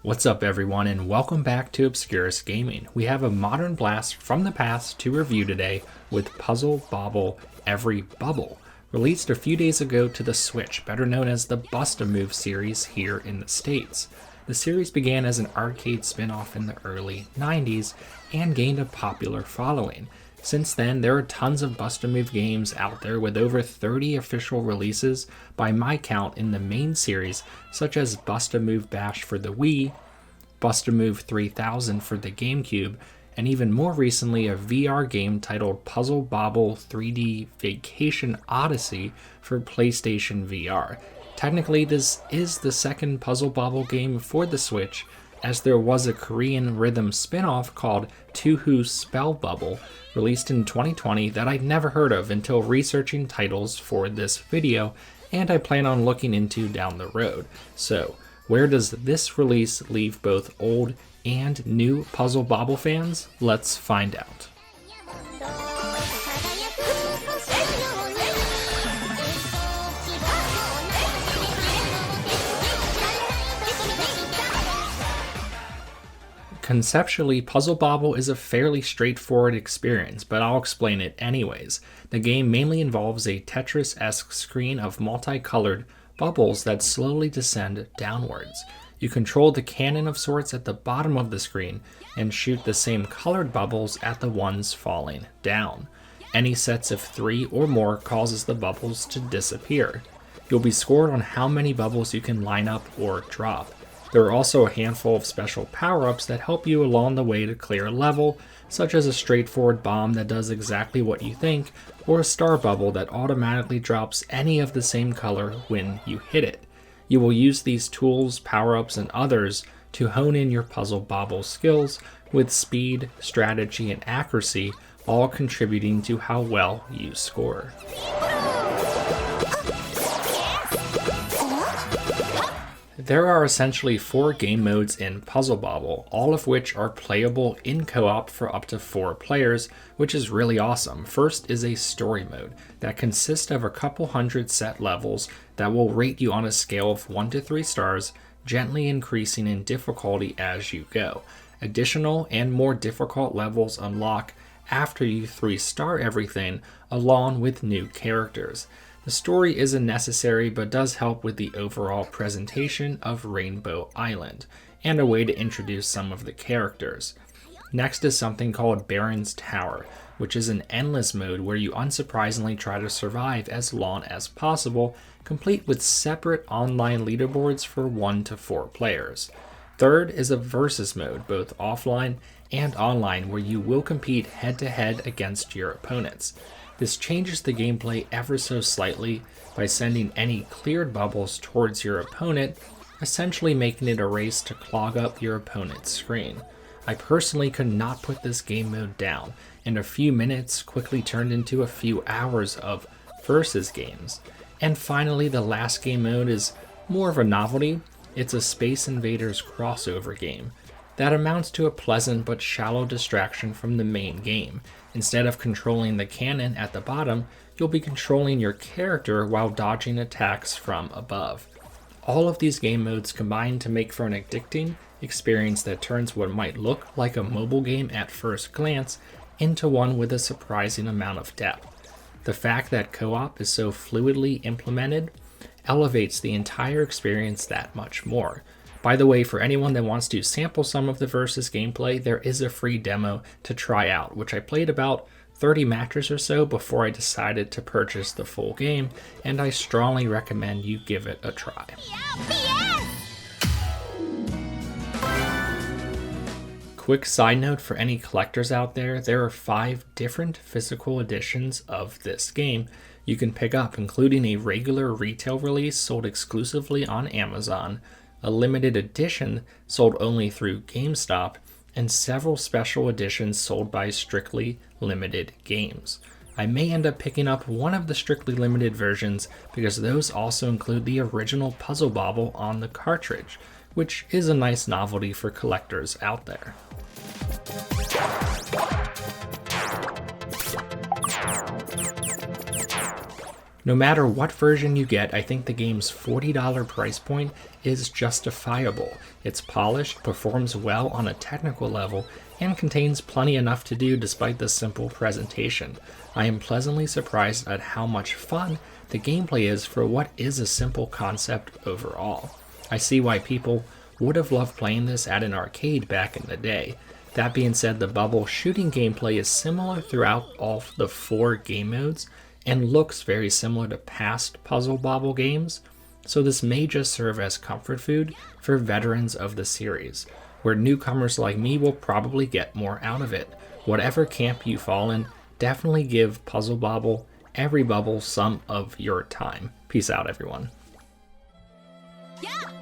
What's up everyone and welcome back to Obscurus Gaming. We have a modern blast from the past to review today with Puzzle Bobble Everybubble, released a few days ago to the Switch, better known as the Bust-A-Move series here in the States. The series began as an arcade spin-off in the early 90s and gained a popular following. Since then, there are tons of Bust-A-Move games out there with over 30 official releases by my count in the main series, such as Bust-A-Move Bash for the Wii, Bust-A-Move 3000 for the GameCube, and even more recently a VR game titled Puzzle Bobble 3D Vacation Odyssey for PlayStation VR. Technically, this is the second Puzzle Bobble game for the Switch, as there was a Korean rhythm spin-off called Tuhu Spell Bubble, released in 2020 that I'd never heard of until researching titles for this video, and I plan on looking into down the road. So, where does this release leave both old and new Puzzle Bobble fans? Let's find out. Conceptually, Puzzle Bobble is a fairly straightforward experience, but I'll explain it anyways. The game mainly involves a Tetris-esque screen of multicolored bubbles that slowly descend downwards. You control the cannon of sorts at the bottom of the screen and shoot the same colored bubbles at the ones falling down. Any sets of 3 or more causes the bubbles to disappear. You'll be scored on how many bubbles you can line up or drop. There are also a handful of special power-ups that help you along the way to clear a level, such as a straightforward bomb that does exactly what you think, or a star bubble that automatically drops any of the same color when you hit it. You will use these tools, power-ups, and others to hone in your Puzzle Bobble skills, with speed, strategy, and accuracy all contributing to how well you score. There are essentially 4 game modes in Puzzle Bobble, all of which are playable in co-op for up to 4 players, which is really awesome. First is a story mode that consists of a couple hundred set levels that will rate you on a scale of 1 to 3 stars, gently increasing in difficulty as you go. Additional and more difficult levels unlock after you 3-star everything, along with new characters. The story isn't necessary but does help with the overall presentation of Rainbow Island, and a way to introduce some of the characters. Next is something called Baron's Tower, which is an endless mode where you unsurprisingly try to survive as long as possible, complete with separate online leaderboards for 1 to 4 players. Third is a versus mode, both offline and online, where you will compete head-to-head against your opponents. This changes the gameplay ever so slightly by sending any cleared bubbles towards your opponent, essentially making it a race to clog up your opponent's screen. I personally could not put this game mode down, and a few minutes quickly turned into a few hours of versus games. And finally, the last game mode is more of a novelty. It's a Space Invaders crossover game that amounts to a pleasant but shallow distraction from the main game. Instead of controlling the cannon at the bottom, you'll be controlling your character while dodging attacks from above. All of these game modes combine to make for an addicting experience that turns what might look like a mobile game at first glance into one with a surprising amount of depth. The fact that co-op is so fluidly implemented elevates the entire experience that much more. By the way, for anyone that wants to sample some of the Versus gameplay, there is a free demo to try out, which I played about 30 matches or so before I decided to purchase the full game, and I strongly recommend you give it a try. Quick side note for any collectors out there are 5 different physical editions of this game you can pick up, including a regular retail release sold exclusively on Amazon, a limited edition sold only through GameStop, and several special editions sold by Strictly Limited Games. I may end up picking up one of the Strictly Limited versions because those also include the original Puzzle Bobble on the cartridge, which is a nice novelty for collectors out there. No matter what version you get, I think the game's $40 price point is justifiable. It's polished, performs well on a technical level, and contains plenty enough to do despite the simple presentation. I am pleasantly surprised at how much fun the gameplay is for what is a simple concept overall. I see why people would have loved playing this at an arcade back in the day. That being said, the Bubble shooting gameplay is similar throughout all the 4 game modes, and looks very similar to past Puzzle Bobble games, so this may just serve as comfort food for veterans of the series, where newcomers like me will probably get more out of it. Whatever camp you fall in, definitely give Puzzle Bobble Everybubble some of your time. Peace out, everyone. Yeah!